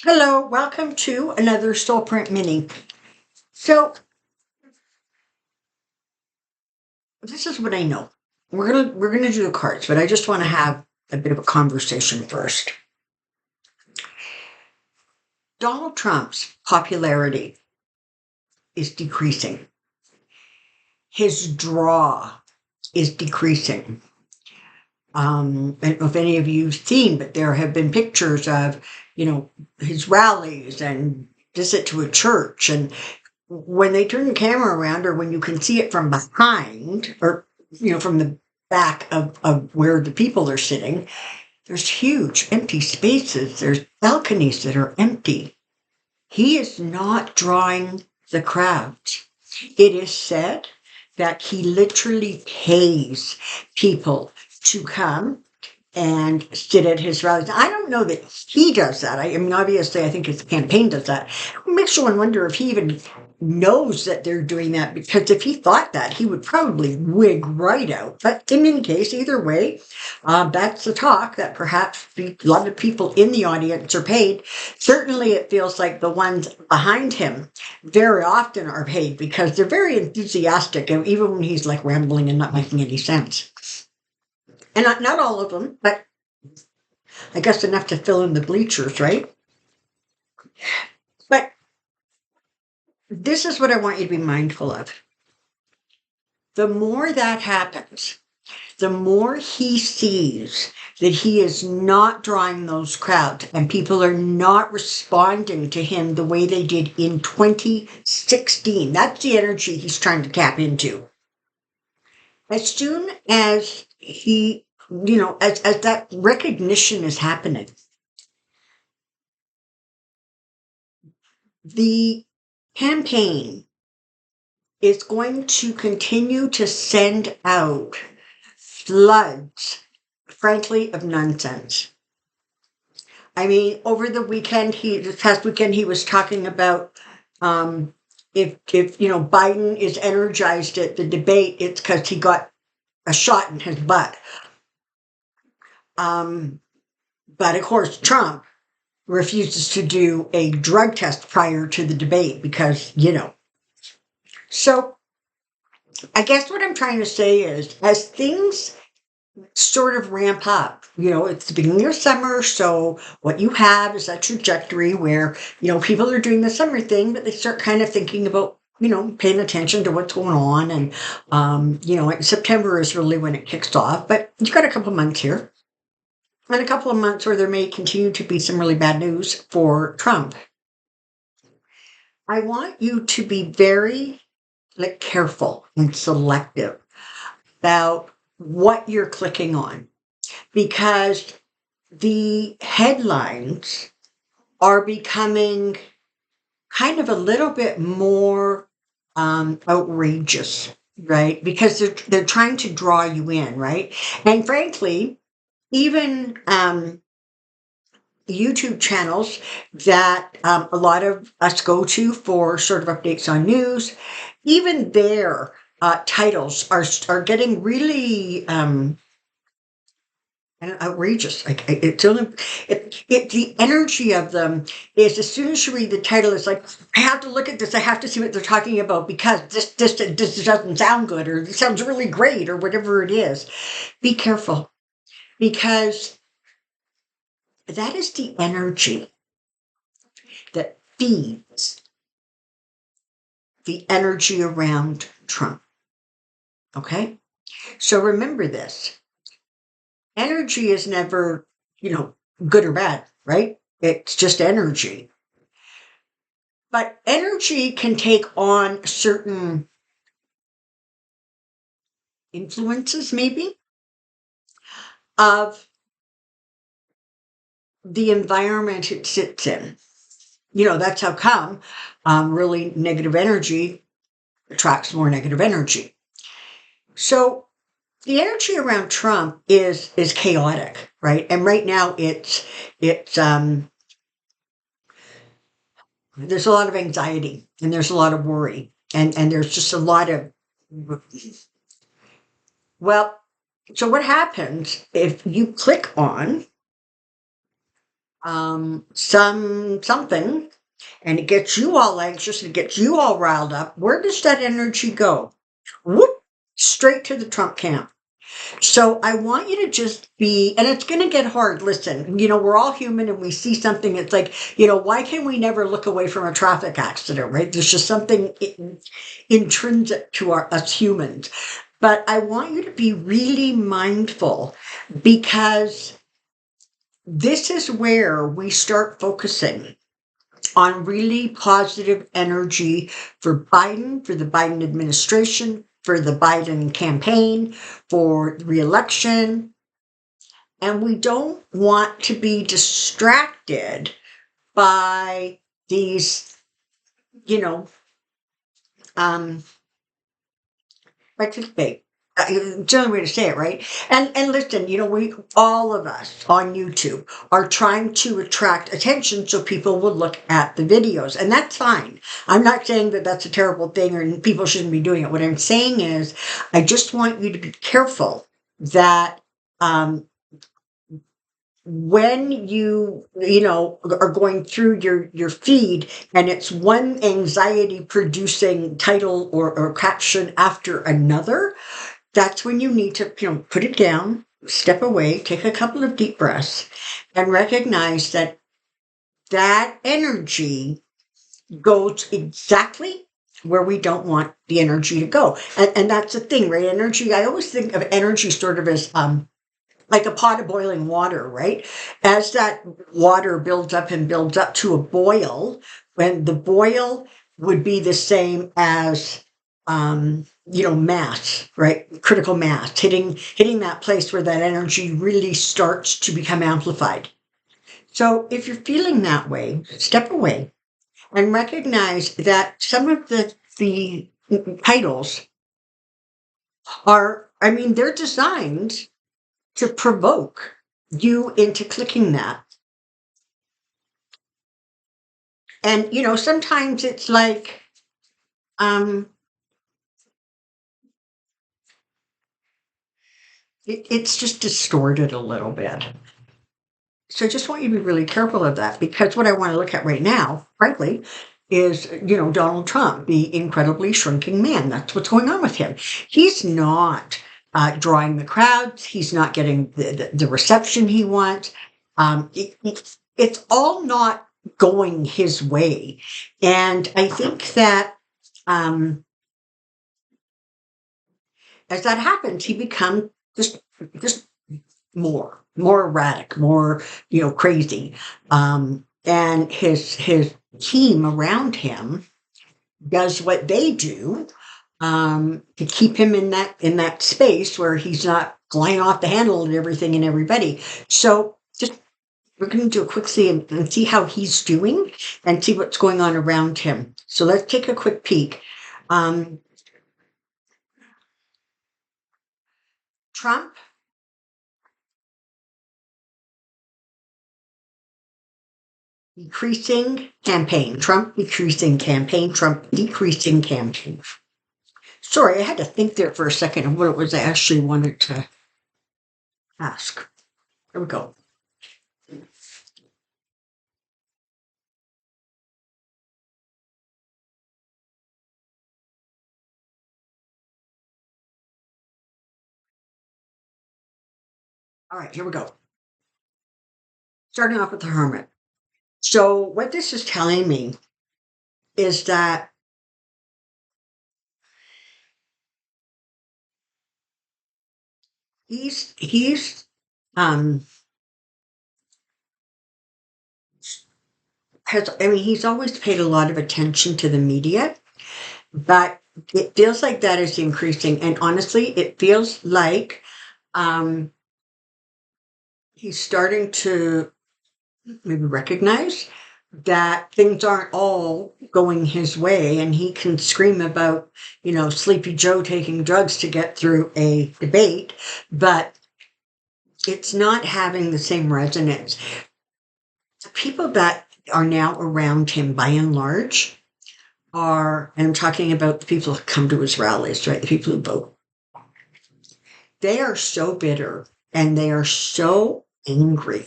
Hello, welcome to another Soulprint Mini. So, this is what I know. We're gonna do the cards, but I just want to have a bit of a conversation first. Donald Trump's popularity is decreasing. His draw is decreasing. I don't know if any of you've seen, but there have been pictures of, his rallies and visit to a church, and when they turn the camera around, or when you can see it from behind, or from the back of where the people are sitting, there's huge empty spaces. There's balconies that are empty. He is not drawing the crowds. It is said that he literally pays people to come and sit at his rallies. I don't know that he does that. I mean, obviously, I think his campaign does that. It makes one wonder if he even knows that they're doing that, because if he thought that, he would probably wig right out. But in any case, either way, that's the talk, that perhaps a lot of people in the audience are paid. Certainly, it feels like the ones behind him very often are paid, because they're very enthusiastic, and even when he's like rambling and not making any sense. And not all of them, but I guess enough to fill in the bleachers, right? But this is what I want you to be mindful of. The more that happens, the more he sees that he is not drawing those crowds, and people are not responding to him the way they did in 2016. That's the energy he's trying to tap into. As soon as he, as that recognition is happening, the campaign is going to continue to send out floods, frankly, of nonsense. I mean, over the weekend, this past weekend, he was talking about, if Biden is energized at the debate, it's because he got a shot in his butt. But of course, Trump refuses to do a drug test prior to the debate because. So I guess what I'm trying to say is, as things sort of ramp up, it's the beginning of summer, so what you have is that trajectory where, people are doing the summer thing, but they start kind of thinking about, paying attention to what's going on. And, September is really when it kicks off, but you've got a couple months here, and a couple of months where there may continue to be some really bad news for Trump. I want you to be very careful and selective about what you're clicking on, because the headlines are becoming kind of a little bit more outrageous, right? Because they're trying to draw you in, right? And frankly, even YouTube channels that a lot of us go to for sort of updates on news, even their titles are getting really outrageous. Like it's only the energy of them is, as soon as you read the title, it's like, I have to look at this. I have to see what they're talking about, because this doesn't sound good, or this sounds really great, or whatever it is. Be careful, because that is the energy that feeds the energy around Trump. Okay? So remember this. Energy is never, good or bad, right? It's just energy. But energy can take on certain influences, maybe, of the environment it sits in. That's how come really negative energy attracts more negative energy. So the energy around Trump is chaotic, right? And right now it's there's a lot of anxiety, and there's a lot of worry, and there's just a lot of, well, so what happens if you click on something, and it gets you all anxious, it gets you all riled up, where does that energy go? Whoop, straight to the Trump camp. So I want you to just be, and it's going to get hard. Listen, we're all human and we see something. It's like, why can we never look away from a traffic accident, right? There's just something intrinsic to us humans. But I want you to be really mindful, because this is where we start focusing on really positive energy for Biden, for the Biden administration, for the Biden campaign, for re-election. And we don't want to be distracted by these, um, like clickbait. It's the only way to say it, right? And listen, we, all of us on YouTube, are trying to attract attention so people will look at the videos, and that's fine. I'm not saying that that's a terrible thing or people shouldn't be doing it. What I'm saying is, I just want you to be careful that when you are going through your feed and it's one anxiety producing title or caption after another, that's when you need to, put it down, step away, take a couple of deep breaths, and recognize that that energy goes exactly where we don't want the energy to go. And that's the thing, right? Energy, I always think of energy sort of as like a pot of boiling water, right? As that water builds up and builds up to a boil, when the boil would be the same as mass, right? Critical mass, hitting that place where that energy really starts to become amplified. So if you're feeling that way, step away and recognize that some of the titles are, they're designed to provoke you into clicking that. And, sometimes it's like, it's just distorted a little bit. So I just want you to be really careful of that, because what I want to look at right now, frankly, is, Donald Trump, the incredibly shrinking man. That's what's going on with him. He's not drawing the crowds. He's not getting the reception he wants. It's all not going his way. And I think that as that happens, he becomes just more erratic, more, crazy. And his team around him does what they do to keep him in that space where he's not flying off the handle and everything and everybody. So just, we're going to do a quick see and see how he's doing and see what's going on around him. So let's take a quick peek. Trump decreasing campaign, Trump decreasing campaign, Trump decreasing campaign. Sorry, I had to think there for a second of what it was I actually wanted to ask. Here we go. All right, here we go. Starting off with the Hermit. So what this is telling me is that he's he's always paid a lot of attention to the media, but it feels like that is increasing. And honestly, it feels like he's starting to maybe recognize that things aren't all going his way, and he can scream about, Sleepy Joe taking drugs to get through a debate, but it's not having the same resonance. The people that are now around him, by and large, and I'm talking about the people who come to his rallies, right? The people who vote. They are so bitter and they are so angry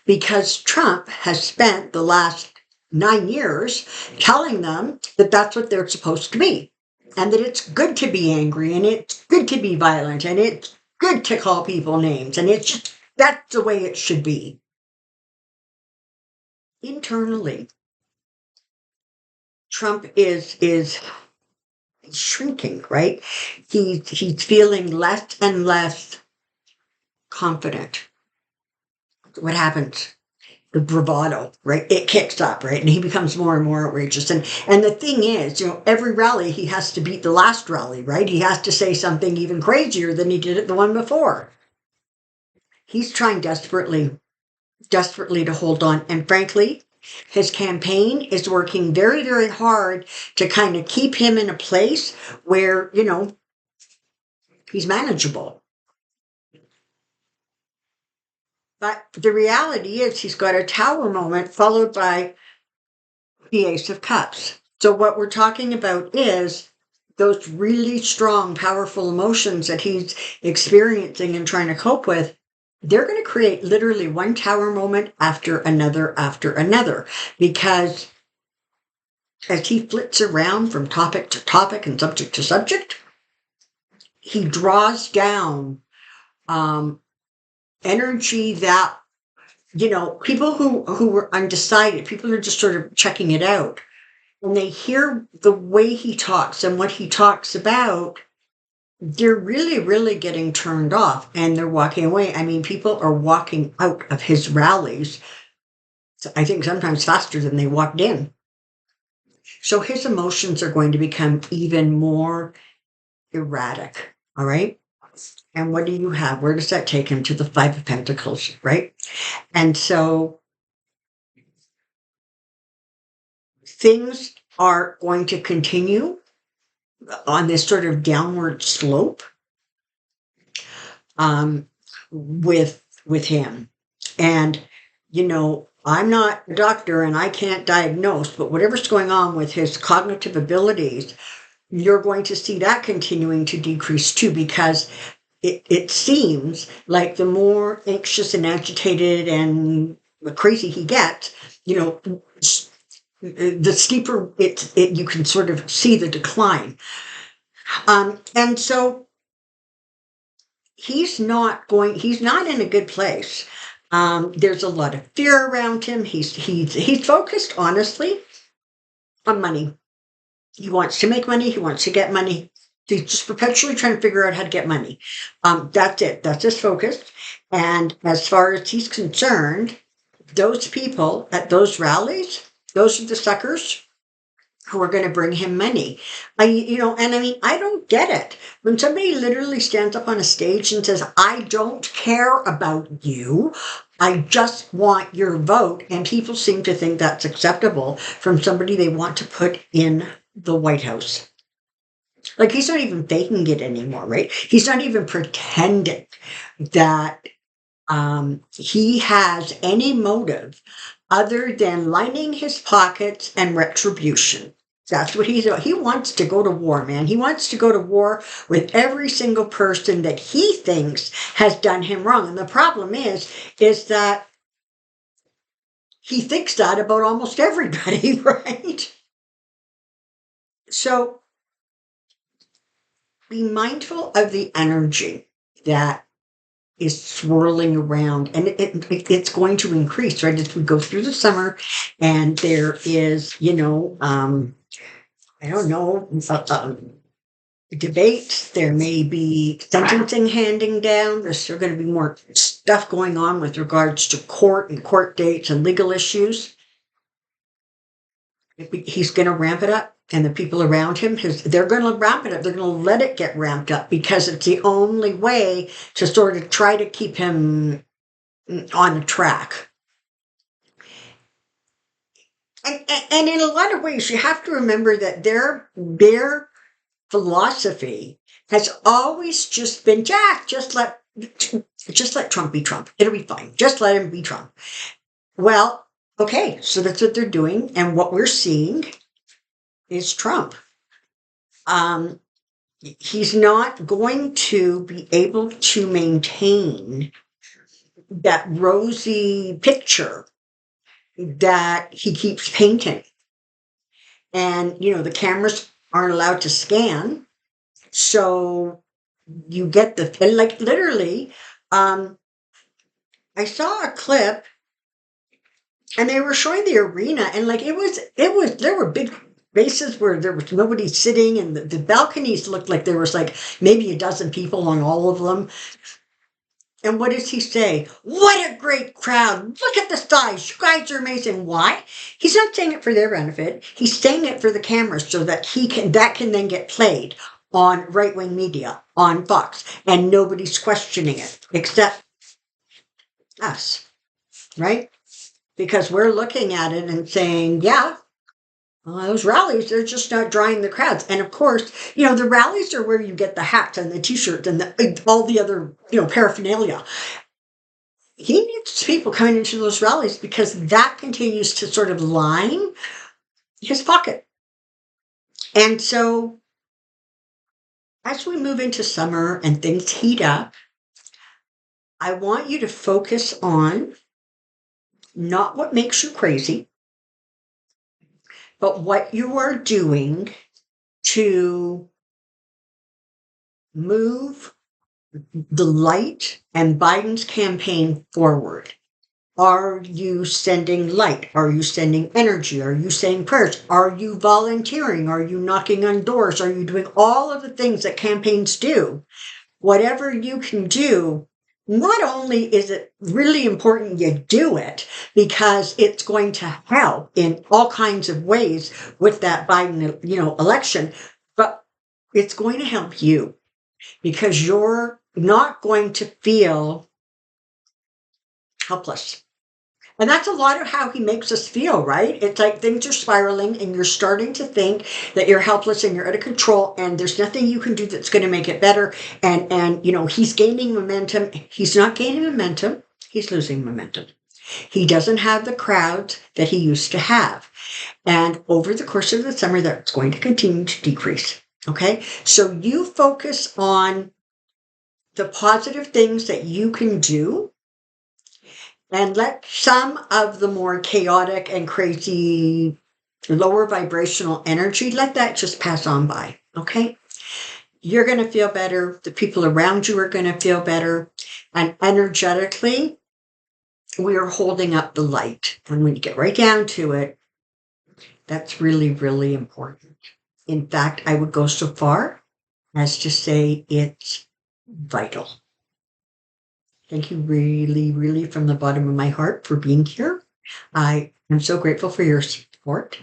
because Trump has spent the last 9 years telling them that that's what they're supposed to be, and that it's good to be angry, and it's good to be violent, and it's good to call people names, and it's just, that's the way it should be. Internally, Trump is shrinking, right? He's feeling less and less confident. What happens? The bravado, right? It kicks up, right? And he becomes more and more outrageous. And the thing is, every rally he has to beat the last rally, right? He has to say something even crazier than he did at the one before. He's trying desperately to hold on. And frankly, his campaign is working very, very hard to kind of keep him in a place where, he's manageable. But the reality is he's got a tower moment followed by the Ace of Cups. So what we're talking about is those really strong, powerful emotions that he's experiencing and trying to cope with. They're going to create literally one tower moment after another, because as he flits around from topic to topic and subject to subject, he draws down energy that, people who were undecided, people who are just sort of checking it out, when they hear the way he talks and what he talks about, they're really, really getting turned off and they're walking away. I mean, people are walking out of his rallies, I think sometimes faster than they walked in. So his emotions are going to become even more erratic, all right? And what do you have? Where does that take him? To the Five of Pentacles, right? And so things are going to continue on this sort of downward slope with him. And, I'm not a doctor and I can't diagnose, but whatever's going on with his cognitive abilities, you're going to see that continuing to decrease too, because it seems like the more anxious and agitated and crazy he gets, the steeper you can sort of see the decline. And so he's not in a good place. There's a lot of fear around him. He's focused, honestly, on money. He wants to make money. He wants to get money. He's just perpetually trying to figure out how to get money. That's it. That's his focus. And as far as he's concerned, those people at those rallies, those are the suckers who are going to bring him money. I don't get it. When somebody literally stands up on a stage and says, I don't care about you, I just want your vote, and people seem to think that's acceptable from somebody they want to put in the White House. Like, he's not even faking it anymore, right? He's not even pretending that he has any motive other than lining his pockets and retribution. That's what he wants to go to war, man. He wants to go to war with every single person that he thinks has done him wrong. And the problem is that he thinks that about almost everybody, right? So be mindful of the energy that is swirling around, and it's going to increase, right, as we go through the summer. And there is, I don't know, debates. There may be sentencing handing down. There's still going to be more stuff going on with regards to court and court dates and legal issues. He's going to ramp it up. And the people around him, they're going to ramp it up. They're going to let it get ramped up, because it's the only way to sort of try to keep him on a track. And in a lot of ways, you have to remember that their philosophy has always just been, just let Trump be Trump. It'll be fine. Just let him be Trump. Well, okay, so that's what they're doing. And what we're seeing is Trump. He's not going to be able to maintain that rosy picture that he keeps painting. And, the cameras aren't allowed to scan. So you get and like literally, I saw a clip and they were showing the arena and like there were big spaces where there was nobody sitting and the balconies looked like there was like maybe a dozen people on all of them. And what does he say? What a great crowd. Look at the size. You guys are amazing. Why? He's not saying it for their benefit. He's saying it for the cameras so that that can then get played on right-wing media, on Fox, and nobody's questioning it except us, right? Because we're looking at it and saying, yeah, well, those rallies, they're just not drawing the crowds. And of course, the rallies are where you get the hats and the t-shirts and all the other, paraphernalia. He needs people coming into those rallies because that continues to sort of line his pocket. And so as we move into summer and things heat up, I want you to focus on not what makes you crazy, but what you are doing to move the light and Biden's campaign forward. Are you sending light? Are you sending energy? Are you saying prayers? Are you volunteering? Are you knocking on doors? Are you doing all of the things that campaigns do? Whatever you can do, not only is it really important you do it because it's going to help in all kinds of ways with that Biden, election, but it's going to help you because you're not going to feel helpless. And that's a lot of how he makes us feel, right? It's like things are spiraling and you're starting to think that you're helpless and you're out of control and there's nothing you can do that's going to make it better. And he's gaining momentum. He's not gaining momentum. He's losing momentum. He doesn't have the crowd that he used to have. And over the course of the summer, that's going to continue to decrease. Okay? So you focus on the positive things that you can do. And let some of the more chaotic and crazy, lower vibrational energy, let that just pass on by, okay? You're going to feel better. The people around you are going to feel better. And energetically, we are holding up the light. And when you get right down to it, that's really, really important. In fact, I would go so far as to say it's vital. Thank you really, really from the bottom of my heart for being here. I am so grateful for your support.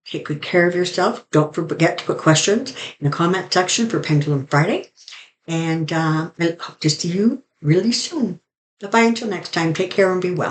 Take good care of yourself. Don't forget to put questions in the comment section for Pendulum Friday. And I hope to see you really soon. Bye-bye until next time. Take care and be well.